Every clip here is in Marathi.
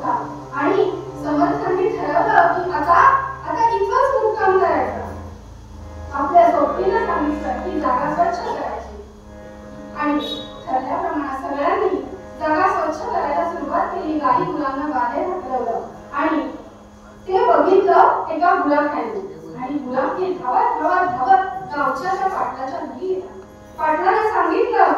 होता आणि समर्थांनी ठरवलं की आता इथंच मुक्काम करायचा. आपल्या सोबतीनं सांगितलं की जागा स्वच्छ करायची आणि ठरल्याप्रमाणे सगळ्यांनी जागा स्वच्छ करायला सुरुवात केली. काही मुलांना बाहेर हटवलं आणि ते बघितलं एका गुलाखाने आणि गुलाखी धावत गावच्या त्या पाटलाच्या घरी गेला. पाटलाने सांगितलं,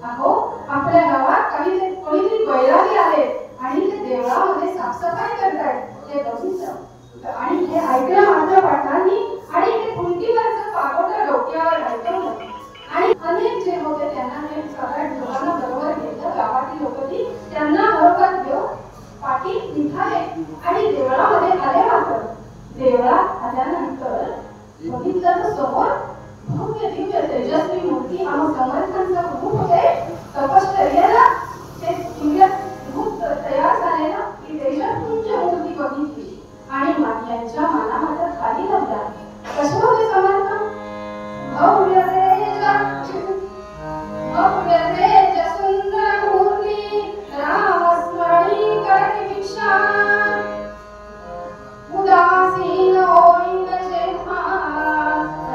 अहो आपल्या गावात कोणीतरी बैरागी आले आणि ते देवळामध्ये साफसफाई करतायत. ते बघितलं आणि हे ऐकलं मात्र पाटलांनी आणि ते खुंटीवरचं पागोटं डोक्यावर हलवलं आणि अनेक जे होते त्यांना हे सगळ्या लोकांना बरोबर घेतलं. गावातील लोक त्यांना बरोबर घेऊन पाटील निघाले आणि देवळामध्ये आले. मात्र देवळात आल्यानंतर बघितलं तर समोर भव्य दिव्य तेजस्वी मूर्ती आणि समर्थांचं रूप होते. तपश्चर्याला ते दिव्य रूप तयार झालेलं ती तेजस्वी मूर्ती बघितली आणि यांच्या माना मात्र खाली लावला. कसे होते समर्थ? भव्य तेज सुंदर मूर्ती रामस्मरणी करते भिक्षा उदासीन होईन जेव्हा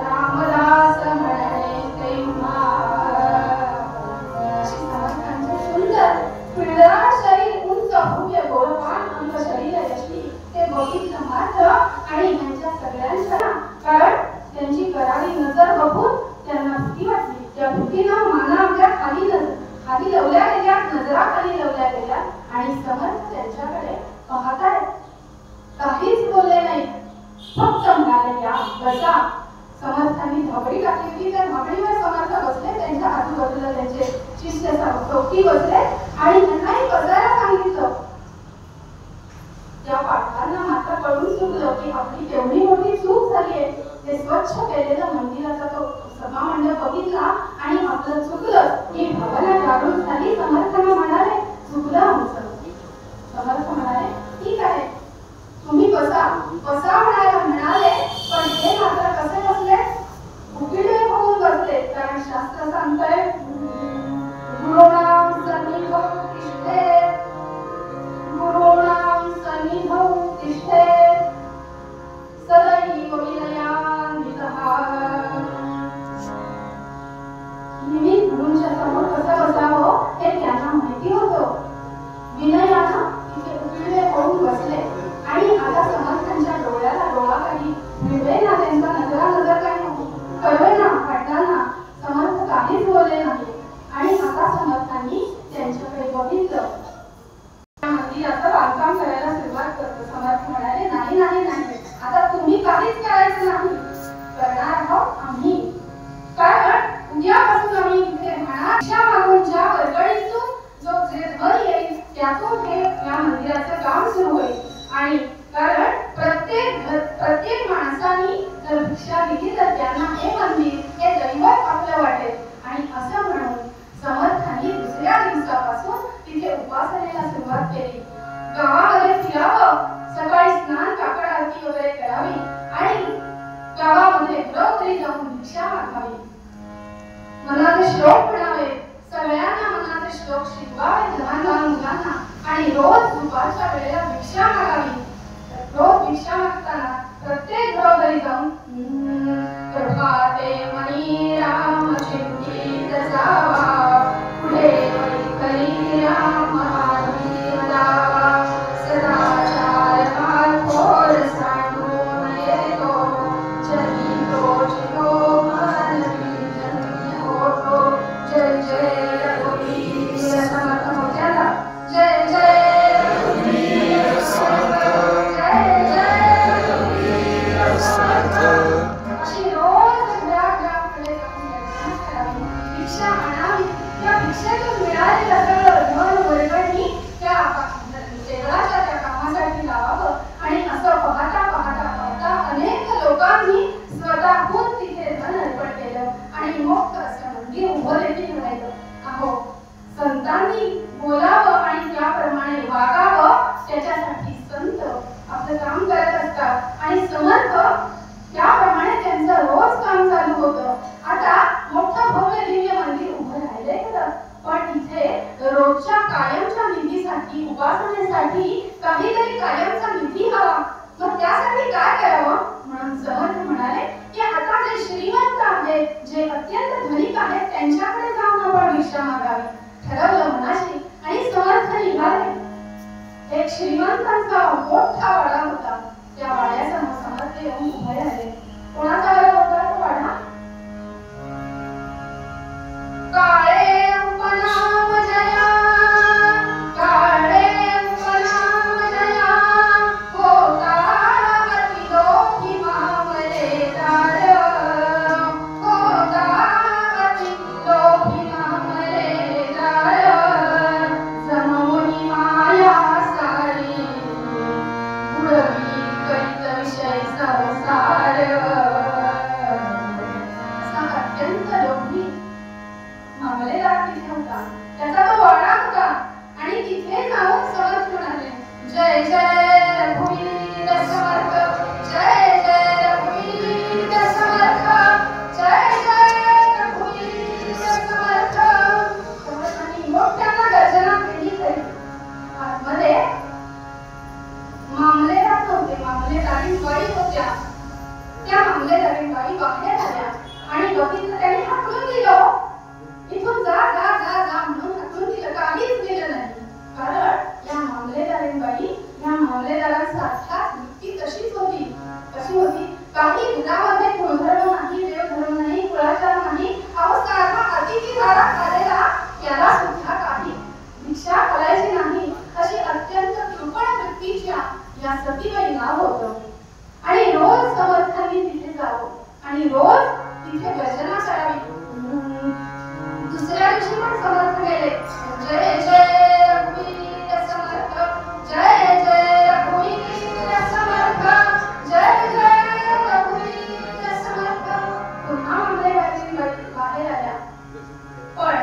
रामदास म्हणे तेव्हा. अशी समर्थांचे सुंदर पिळदार शरीर, उंच भव्य गोलपान अंग शरीर यशवी ते बघितलं मात्र आणि यांच्या सगळ्यांच्या कारण त्यांची करारी नजर बघून त्यांना भीती वाटली. त्या भीतीनं माना आपल्या खाली लावल्या गेल्या, नजरा खाली लावल्या गेल्या आणि समर्थ त्यांच्याकडे पाहताय. काहीच बोलले नाही, फक्त म्हणाले या बसा. समर्थांनी धाबडी टाकली होती, त्या धाबडीवर समर्थ बसले. त्यांच्या आजूबाजूला त्यांचे शिष्य चौकी बसले आणि त्यांनाही बसायला सांगितलं. त्या पाटलांना मात्र कळून चुकलं की आपली केवढी मोठी चूक झाली आहे. ते स्वच्छ केलेलं मंदिराचा तो सभामंडप बघितला आणि आपलं चुकलं की भावना जागृत झाली. समर्थांना म्हणाले, चुकलं आमचं. समर्थ म्हणाले, ठीक आहे तुम्ही बसा म्हणाले, पण हे मात्र कसे बसले? उघडे होऊन बसले. कारण शास्त्र सांगतंय गुरुणाम सन्निधौ तिष्ठे सदैव विनयान्वितः. नेहमी गुरूंच्या समोर कसं बसावं हे त्यांना माहिती होतं. विनयानं तिथे उघडे होऊन बसले आणि आता समर्थांच्या डोळ्याला डोळा काही मिळवे ना, त्यांचा नजर काही कळवे ना पाटलांना. समर्थ काहीच बोलले नाही आणि आता समर्थांनी त्यांच्याकडे बघितलं. मंदिराचं बांधकाम करायला सुरुवात करतो. समर्थ म्हणाले, नाही आता तुम्ही काहीच करायचं नाही, करणार आहोत आम्ही. कारण उद्यापासून आम्ही इथे राहणार. मागून ज्या वरकळीतून जो जे धन येईल त्यातून हे या मंदिराचं काम सुरू होईल. आणि कारण प्रत्येक माणसाने जर भिक्षा दिली तर त्यांना हे मंदिर हे दैवत आपलं वाटेल. आणि असं म्हणून समर्थांनी दुसऱ्या दिवसापासून तिथे उपासनेला सुरुवात केली. गावामध्ये फिरावं, सकाळी स्नान काकड आरती वगैरे करावी आणि गावामध्ये घरोघरी जाऊन भिक्षा मागावी. मनाचे श्लोक म्हणावे, सगळ्यांना मनाचे श्लोक शिकवावे लहान मुलांना आणि रोज दुपारच्या वेळेला भिक्षा मागावी. रोज भिक्षा मागताना प्रत्येक घरोघरी जाऊन प्रभाते मनी राम चिंतित जावा, पुढे वैखरी राम सदा मोठा वाडा होता. त्या वाड्यासमोर समर्थ येऊन उभे राहिले. कोणाचा वाडा होता तो वाडा? काळे उपनाम जया, काळे उपनाम जया, कोतावती लोभी मामलेदार, कोतावती लोभी मामलेदार, जमवणी माया सारी, बुडवी करीत विषय संसार. असा अत्यंत लोभी मामलेदार तिथे होता. त्याचा तो वाडा होता आणि तिथे जाऊन समर्थ म्हणाले, जय जय रघुवीर समर्थ, जय जय रघुवीर समर्थ, जय जय रघुवीर समर्थ. समर्थांनी मोठ्यांना गर्जना केली तरी आतमध्ये मामलेदार नव्हते. मामलेदारी बाई होत्या. त्या मामलेदारी बाई बाहेर आल्या आणि बघितलं. त्यांनी हाकलून दिलं, इथून जा जा जा जा म्हणून हाकलून दिलं. काहीच दिलं नाही. कारण या मामलेदारीबाई या मामलेदारांसारख्याच वृत्ती तशीच होती. कशी होती? काही घरामध्ये कुळधर्म नाही, देवधर्म नाही, कुळाचार नाही. अहो साधा अतिथी घरात आलेला याला सुद्धा काही भिक्षा करायची नाही अशी अत्यंत कृपण वृत्तीच्या या सतीबाई नाव होतं. आणि रोज समर्थांनी तिथे जावं आणि रोज तिथे गर्जना करावी. दुसऱ्या दिवशी पण समर्थ गेले. जय जय रघुवीर समर्थ, जय जय रघुवीर समर्थ, जय जय रघुवीर समर्थ. पुन्हा मामलेदारी बाहेर आल्या. पण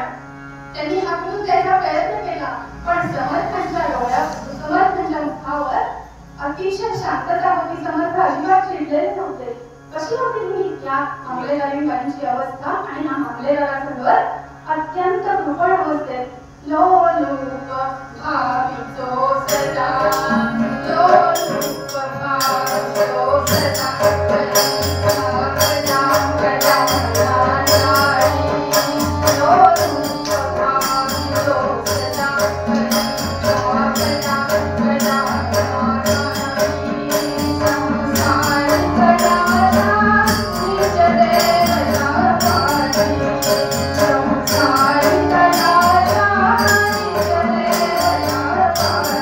त्यांनी हाकलून द्यायचा प्रयत्न केला. पण समर्थांच्या डोळ्यात, समर्थांच्या मुखावर अतिशय शांतता होती. समर्थ अजिबात चिडलेले नव्हते. कशी होती ही या मामलेदारीबाईंची अवस्था? आणि हा मामलेदाराचं घर अत्यंत कृपण अवस्थेत. लोलूप भावितो सदा, लोलूप भावितो सदा, गजा गजा नारायणी, लोलूप भावितो सदा, गजा गजा नारायणी, संसार गजाचा निज देवता पाठी, संसार गजाचा निज देवता पाठी.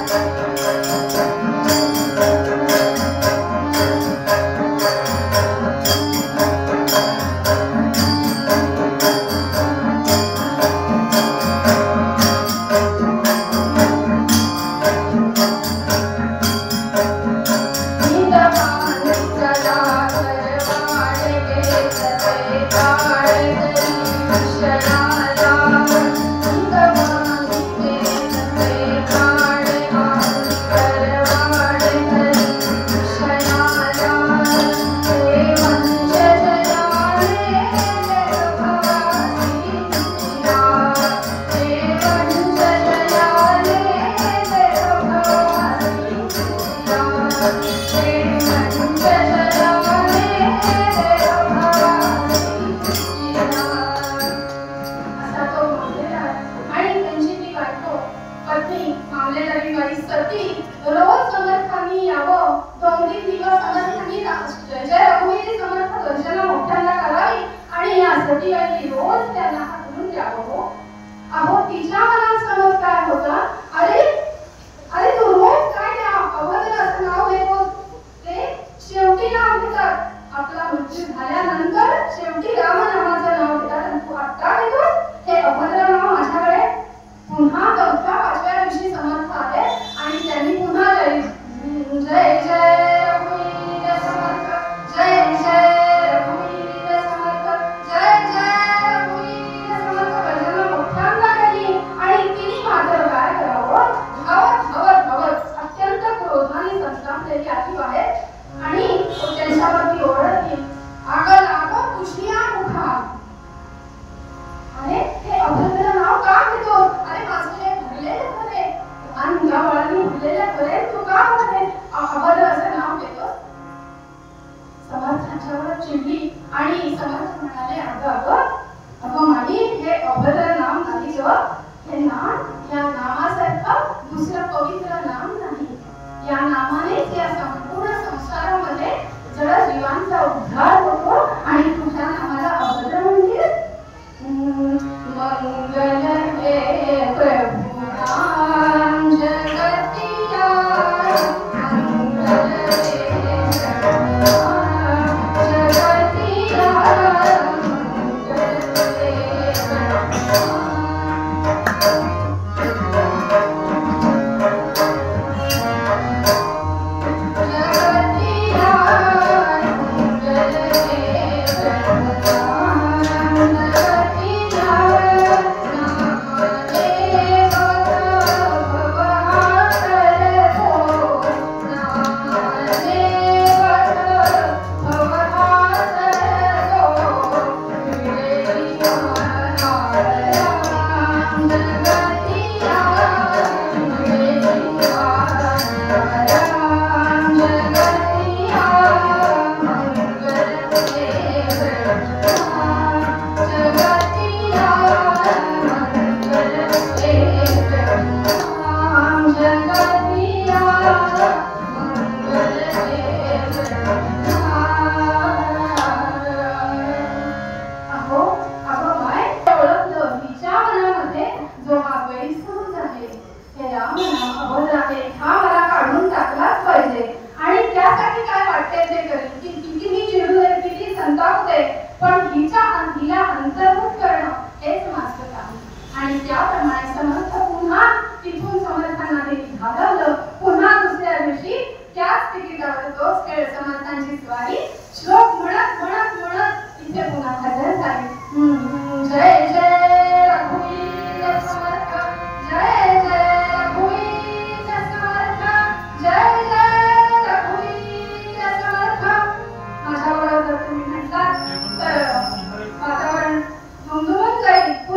या नामानेच या संपूर्ण संसारामध्ये जड जीवांचा उद्धार होतो आणि तुझ्या नामाला अभद्र म्हणतील. मंगल हे प्रभु नाम जगतिया मंगल हे प्रभु नाम जगतिया मंगल हे प्रभु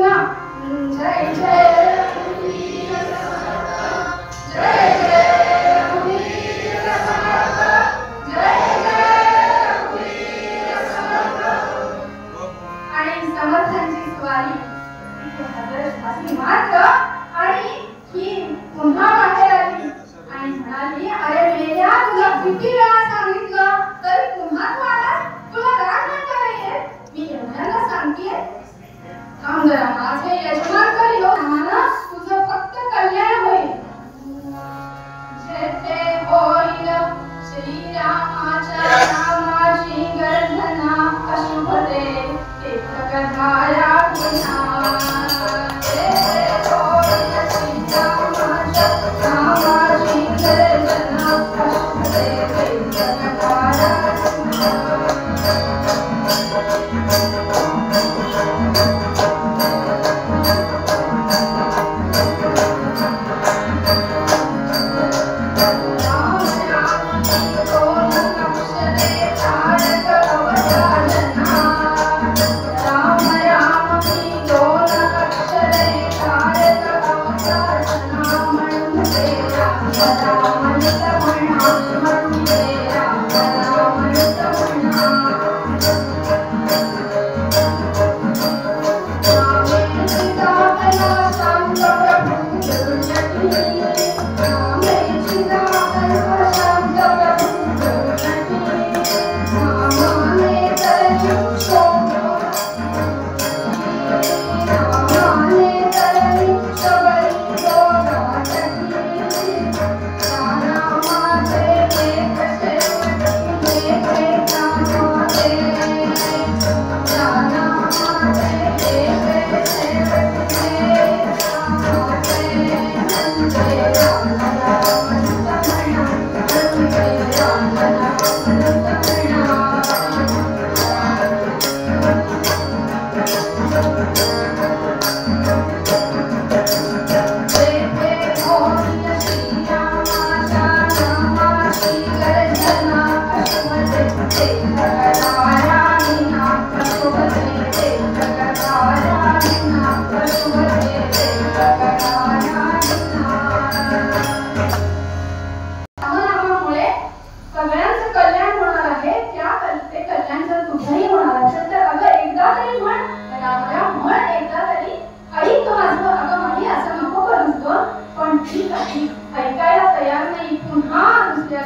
ऐकायला तयार नाही, पुन्हा दुसऱ्या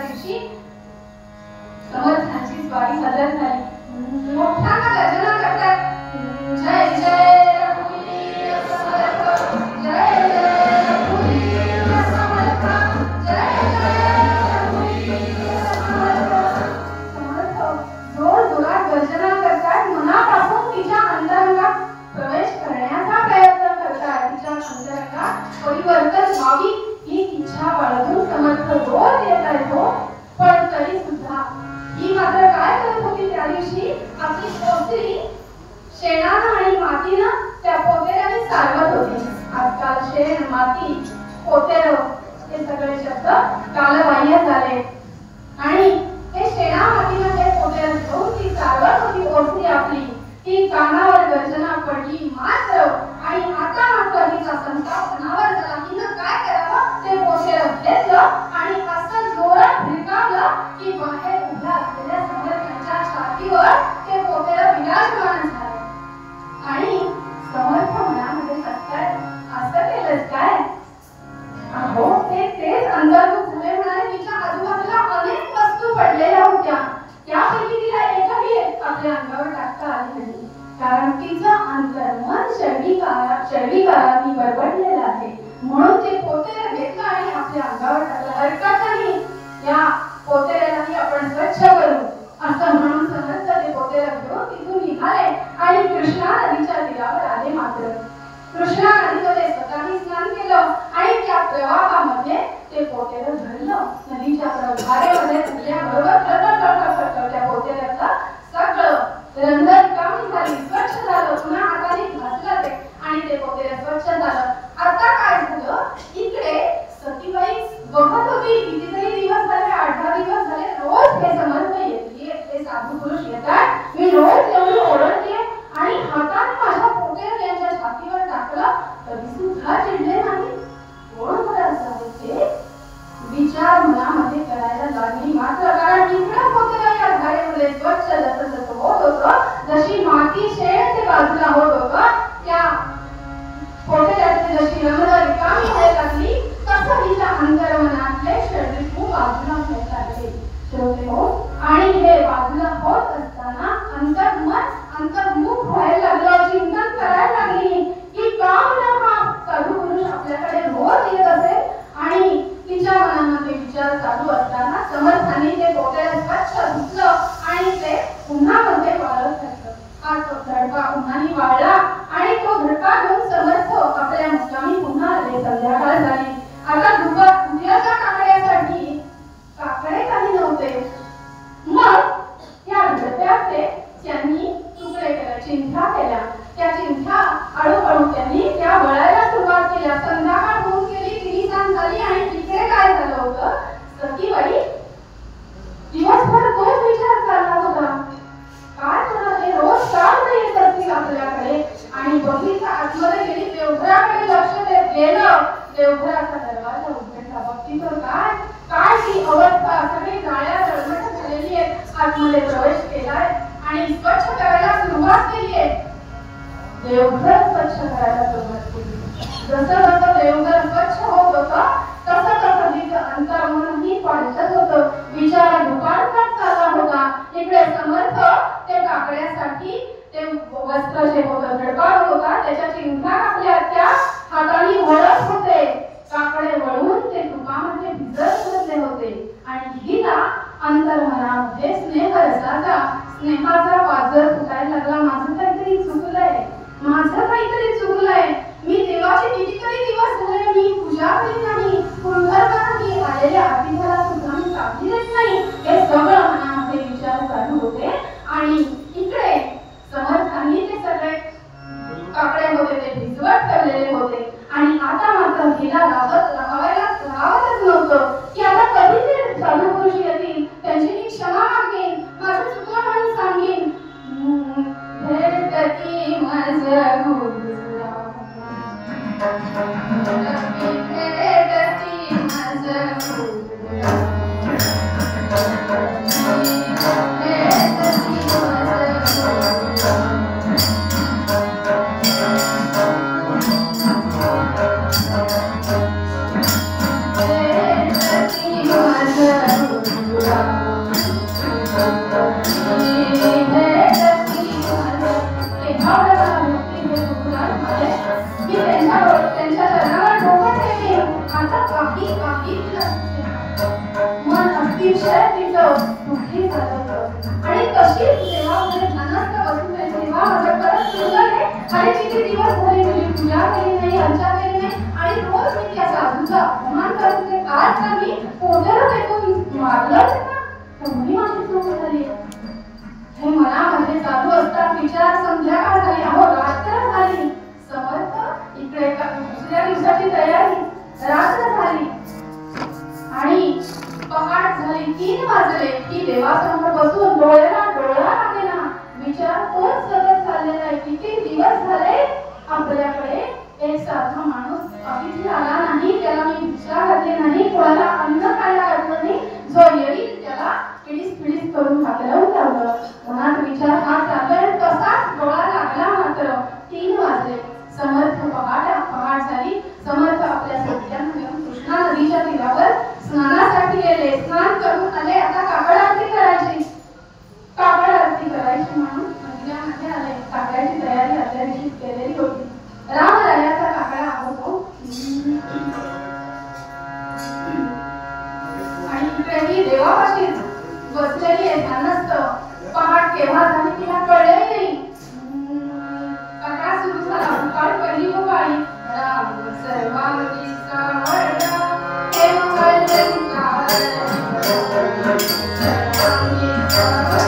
स्वारी हजर झाली. मोठ्यांना गर्जना करतात, जय जय रघुवीर समर्थ, जय जय रघुवीर समर्थ, जय जय रघुवीर समर्थ. समर्थ जोर जोरात गर्जना करतात, मनापासून तिच्या अंतरंगात प्रवेश करण्याचा प्रयत्न करतात. तिच्या अंतरंगात परिवर्तन व्हावी ही इच्छा बाळगून समर्थ जोर देत आहे. पण तरी सुद्धा ही मात्र काय करत होती त्या दिवशी, आपली पोथरी शेणानं आणि मातीनं त्या पोतेऱ्याने सारवत होती. आजकाल शेण, माती, पोतेर हे सगळे शब्द कालबाह्य झाले आणि हे शेणा मातीनं ते पोतेर घेऊन ती सारवत होती पोथरी आपली. ती कानावर गर्जना पडली मात्र आणि आता मात्र तिचा संताप मनावर झाला. हिनं काय करावं ते पोतेर घेतलं आणि असं जोरात भिरकावलं की बाहेर उभ्या असलेल्या समर्थांच्या छातीवर ते पोतेर विराजमान झालं. आणि समर्थ मनामध्ये हसतात, असं केलंच काय? अहो तेच अंतर्मुख झाले म्हणाले. तिच्या आजूबाजूला अनेक वस्तू पडलेल्या होत्या, त्यापैकी तिला एकही आपल्या अंगावर टाकता आली नाही. कारण तिचं अंतर्मन शैविकाराने बरबडलेलं आहे. म्हणून ते पोतेर घेतलं आणि आपल्या अंगावर टाकलं. हरकत नाही, या पोतेऱ्यालाही आपण स्वच्छ करू असं म्हणून समर्थ ते पोतेर घेऊन तिथून निघाले आणि कृष्णा नदीच्या तीरावर आले. मात्र कृष्णा नदीमध्ये स्वतःही स्नान केलं आणि त्या प्रवाहामध्ये ते पोतेर धरलं. नदीच्या प्रवाहामध्ये धरल्याबरोबर त्या पोतेऱ्याला सगळं रंध्र रिकामी झाली, स्वच्छ झालं. पुन्हा हाताने घासलं ते आणि ते पोतेर स्वच्छ झालं. आता काय झालं, इकडे सतीबाई बघत होती. कितीतरी दिवस झाले, 8-10 दिवस झाले, रोज हे समर्थ येते, हे साधू पुरुष येतात, मी रोज एवढी ओरडते आणि हाताने माझ्या पोतेर यांच्या छातीवर टाकलं तरी सुद्धा चिडले नाही. कोण बरं असावे ते विचार मनामध्ये करायला लागली. मात्र कारण इकडं पोतेर या धारेमध्ये स्वच्छ जसं होत होतं, जशी माती शेण ते बाजूला होत होतं, त्या पोतेऱ्याची जशी रंध्र रिकामी व्हायला लागली तसं हिच्या अंतर्मनातले शरीर बाजूला व्हायला लागले. श्रोते हो, आणि हे बाजूला होत असताना अंतर्मुख व्हायला लागलं, चिंतन करायला लागली की का हा साधू पुरुष आपल्याकडे रोज येत असेल. आणि तिच्या मनामध्ये विचार चालू असताना समर्थाने ते पोतेर स्वच्छ धुतलं आणि ते उन्हामध्ये वाळत घातलं. हा तो धडका उन्हाने वाळला आणि तो धडका घेऊन समर्थ आपल्या मुक्कामी पुन्हा आले. संध्याकाळ झाली. आता उद्याच्या काकड्यासाठी काकडे काही नव्हते. मग त्या धडक्याचे त्यांनी तुकडे केले, चिंध्या केल्या. त्या चिंध्या हळूहळू त्यांनी त्या वळायला सुरुवात केल्या. संध्याकाळ होऊन गेली, 3 तास झाली आणि तिकडे काय झालं होतं, सतीबाई दिवसभर तोच विचार चालला होता. काय होणार, हे रोज का नाही येत असतील आपल्याकडे. आणि बगीचा आतमध्ये गेली, देवघराकडे लक्ष देत गेलं. देवघराचा दरवाजा उघडला. बघती तर काय ती अवस्था, सगळी जाळ्या जळमट झालेली आहे. आतमध्ये प्रवेश केलाय आणि स्वच्छ करायला सुरुवात केली आहे. देवघर स्वच्छ करायला सुरुवात केली. जसं देवघर स्वच्छ होत होतं तसं तिचं अंतर्मनही पालटत होतं. विचार दुकानचाच चालला होता. इकडे समर्थ ते काकड्यासाठी ते वस्त्र जे होतं धडकावत होता, त्याच्या चिंध्या कापल्या, त्या हाताने वळत होते. काकडे वळून ते तुपामध्ये भिजत घातले होते. आणि हिला अंतर्मनामध्ये स्नेहाचा पाझर फुटायला लागला. माझं काहीतरी चुकलंय, मी देवाचे कितीतरी दिवस झाले मी पूजा करीत नाही, कुंभकर्णी आलेल्या अतिथीला सुद्धा मी काळजी देत नाही. हे सगळं मनामध्ये विचार चालू होते. आणि इकडे समर्थांनी ते सगळे काकडे होते ते भिजवत ठेवलेले होते. आणि आता मात्र हिला राहावतच नव्हतं की आता कधी ते साधू पुरुष येतील, त्यांची मी क्षमा मागेन, माझं चुकलं म्हणून सांगेन. भेटती माझं गुरुला, भेटती माझं गुरुला, तिचं दुःखी झालं आणि तशीच देवामध्ये ध्यानस्थ बसून तेव्हा माझं परत सुरू झाले आणि किती दिवस झाले तुझी पूजा केली नाही, अर्चा केली नाही आणि रोज मी त्या साधूचा अपमान करत होते. आज का मी पोटाला फेकून मारलंच ना, तेवढी माझी चूक झाली. हे मनामध्ये चालू असतात विचार. संध्याकाळ झाली, अहो रात्र झाली. समर्थ इकडे दुसऱ्या दिवसाची तयारी, रात्र झाली आणि पहाट झाली. 3 वाजले की देवासमोर बसून डोळ्याला डोळा लागेना विचार तोच सतत चाललेला आहे. किती दिवस झाले आपल्याकडे एक साधा माणूस अतिथी आला नाही, त्याला मी भिक्षा घातली नाही, कोणाला अन्न खायला घातलं नाही, जो येईल त्याला पिडीस करून हाकलवून लावलं. मनात विचार हा चाललाय, तसाच डोळा लागला. मात्र 3 वाजले. समर्थ पहाट झाली. समर्थ आपल्या सत्यानं घेऊन कृष्णा नदीच्या तीरावर स्नानासाठी गेले. स्नान करून आले. आता काकड आरती करायची. काकड आरती करायची म्हणून मंदिरामध्ये आले. काकड्याची तयारी आपल्या दिवशी केलेली होती. रामरायाचा काकडा आवडतो आणि इकडेही देवापाशीच बसलेली आहे ध्यानस्थ. पहाट केव्हा झाली तिला कळलेही नाही. काकडा सुरू झाला. काळ पहिली गोपाळी राम सर्वांगी सावळा हे मंगलंकार सर्वांगी सावळा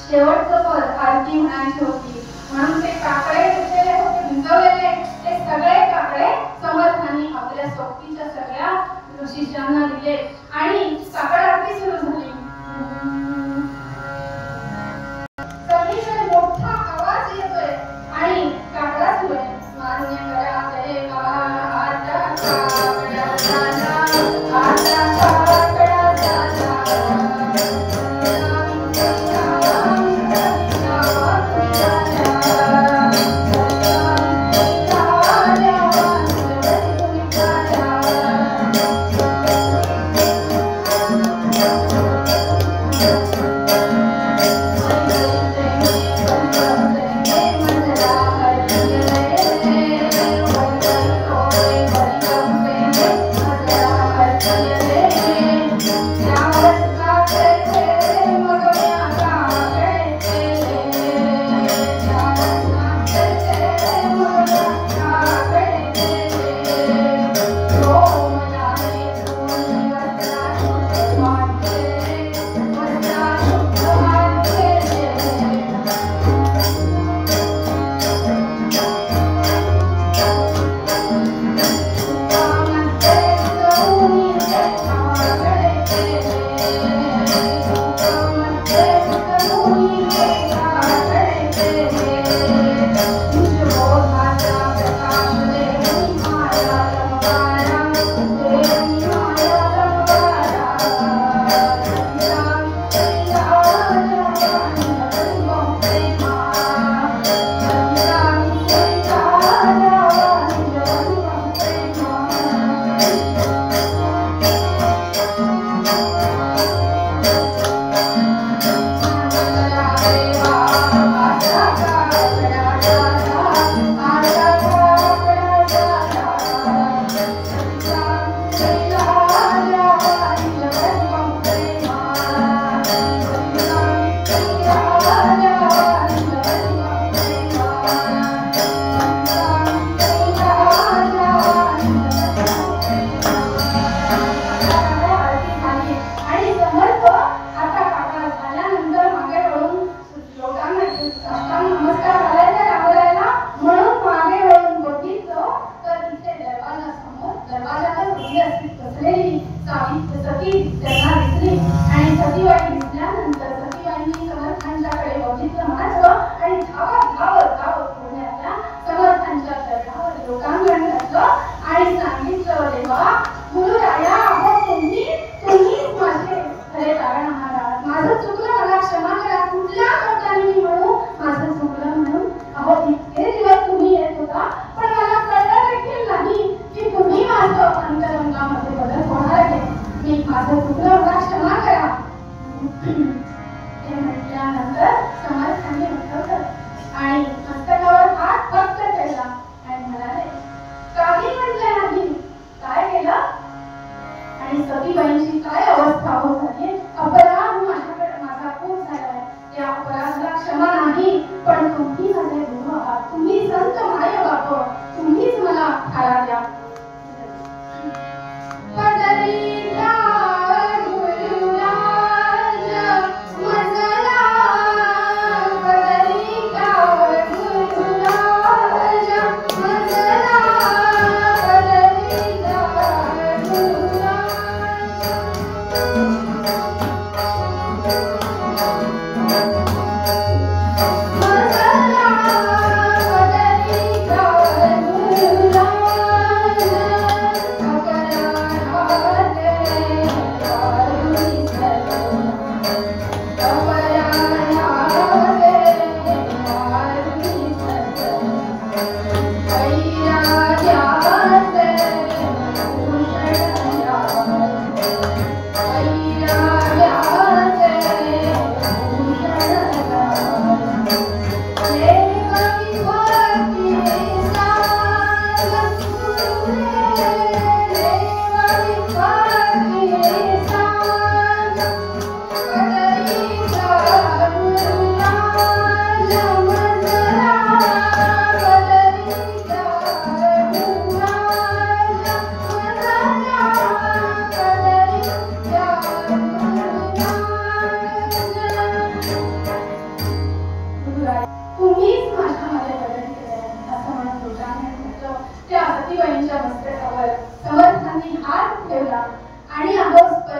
शेवटचं पद आरती म्हणायची होती म्हणून ते काकडे घेतलेले होते भिजवलेले ते सगळे काकडे समर्थांनी आपल्या सोबतीच्या सगळ्या शिष्यांना दिले आणि काकड आरती सुरू झाली. सगळीकडे मोठा आवाज येतोय आणि काकडा सुरू आहे. मान्य करा देवा आता काकडा झाला, आता काकडा झाला.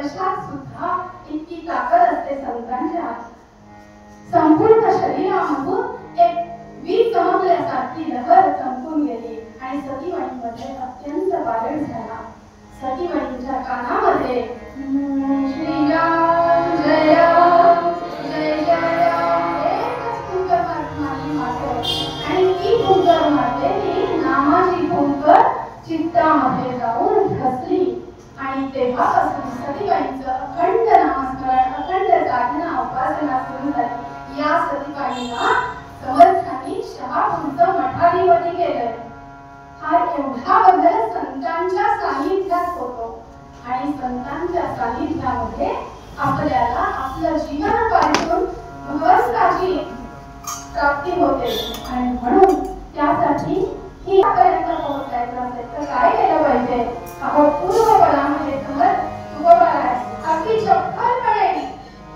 स्पर्शात सुद्धा इतकी ताकद असते संतांच्या. संपूर्ण शरीरामधून एक वीज चमकल्यासारखी लहर चमकून गेली आणि सतीबाईंमध्ये अत्यंत बारड झाला. सतीबाईंच्या कानामध्ये श्रीराम जय राम जय जय राम एकच फुंकर मारली मात्र आणि ती फुंकर मारलेली नामाची फुंकर चित्तामध्ये जाऊन ठसली. आणि तेव्हापासून सतीबाईंचं अखंड नामस्मरण अखंड साधना उपासना सुरू झाली. या सतीबाईंना समर्थांनी शहापूरचं मठाधिपती केलंय. हा एवढा बदल संतांच्या सानिध्यात होतो आणि संतांच्या सानिध्यामध्ये आपल्याला आपलं जीवन पासून भगवंताची प्राप्ती होते. आणि म्हणून त्यासाठी ही पर्यंत पोहोचायचं असेल तर काय केलं पाहिजे? अहो पूर्वपदामध्ये समर्थ तुकोबा आहे. अगदी चपखलपणे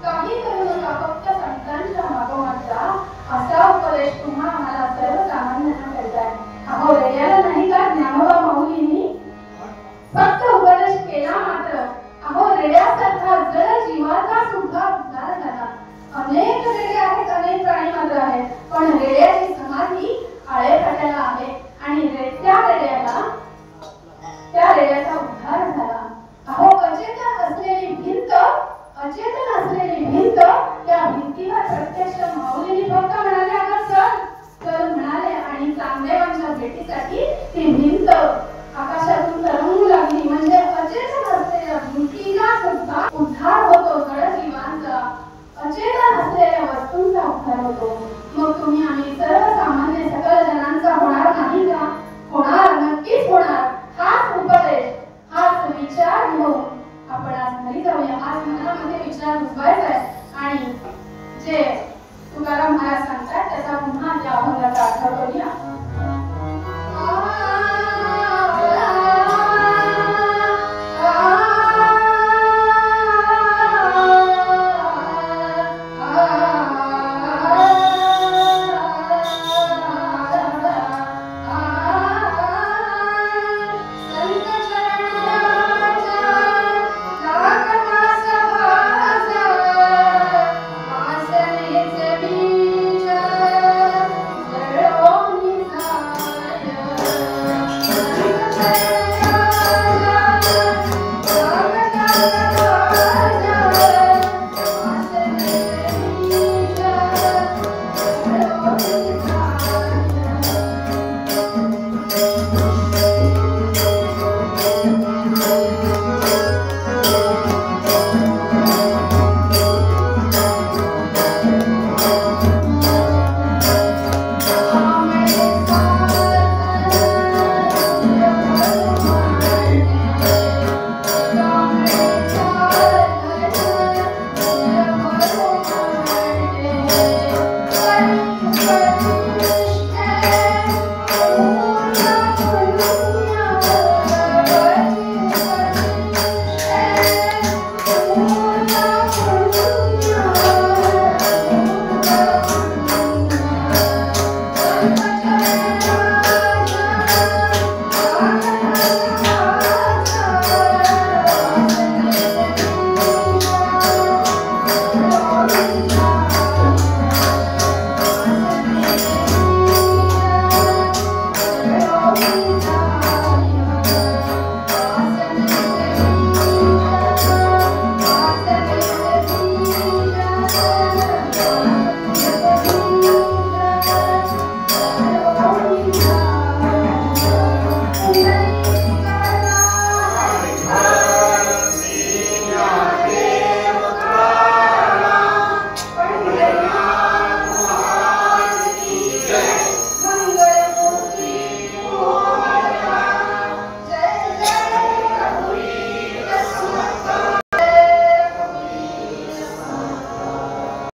काही करू नका, फक्त संतांच्या मागोमाग जा असा उपदेश तुम्हा आम्हाला सर्वसामान्यांना करताय. अहो रेड्याला नाही का ज्ञानोबा माऊलींनी फक्त उपदेश केला मात्र अहो रेड्यासारखा जड जीवाचा सुद्धा उद्धार झाला. अनेक रेडे आहेत, अनेक प्राणी मात्र आहेत, पण रेड्याची समाधी आळेफाट्याला आहे आणि त्या रेड्याचा उद्धार झाला. अहो अचेतन असलेली भिंत त्या भिंतीवर प्रत्यक्ष माऊलींनी फक्त म्हणाले अगं चल म्हणाले आणि चांगदेवांच्या भेटीसाठी ती भिंत आकाशातून तरंगू लागली. म्हणजे अचेतन असलेल्या भिंतीला सुद्धा उद्धार होतो, जड जीवांचा अचेतन असलेल्या वस्तूंचा उद्धार होतो. मग तुम्ही आम्ही सर्वसामान्य सकल जणांचा होणार नाही का? होणार, नक्कीच होणार. हाच उपदेश हाच विचार घेऊन आपण आज घरी जाऊया. आज मनामध्ये विचार रुजवायचा आहे आणि जे तुकाराम महाराज सांगतात त्याचा पुन्हा त्या अभंगाचा अर्थ करूया.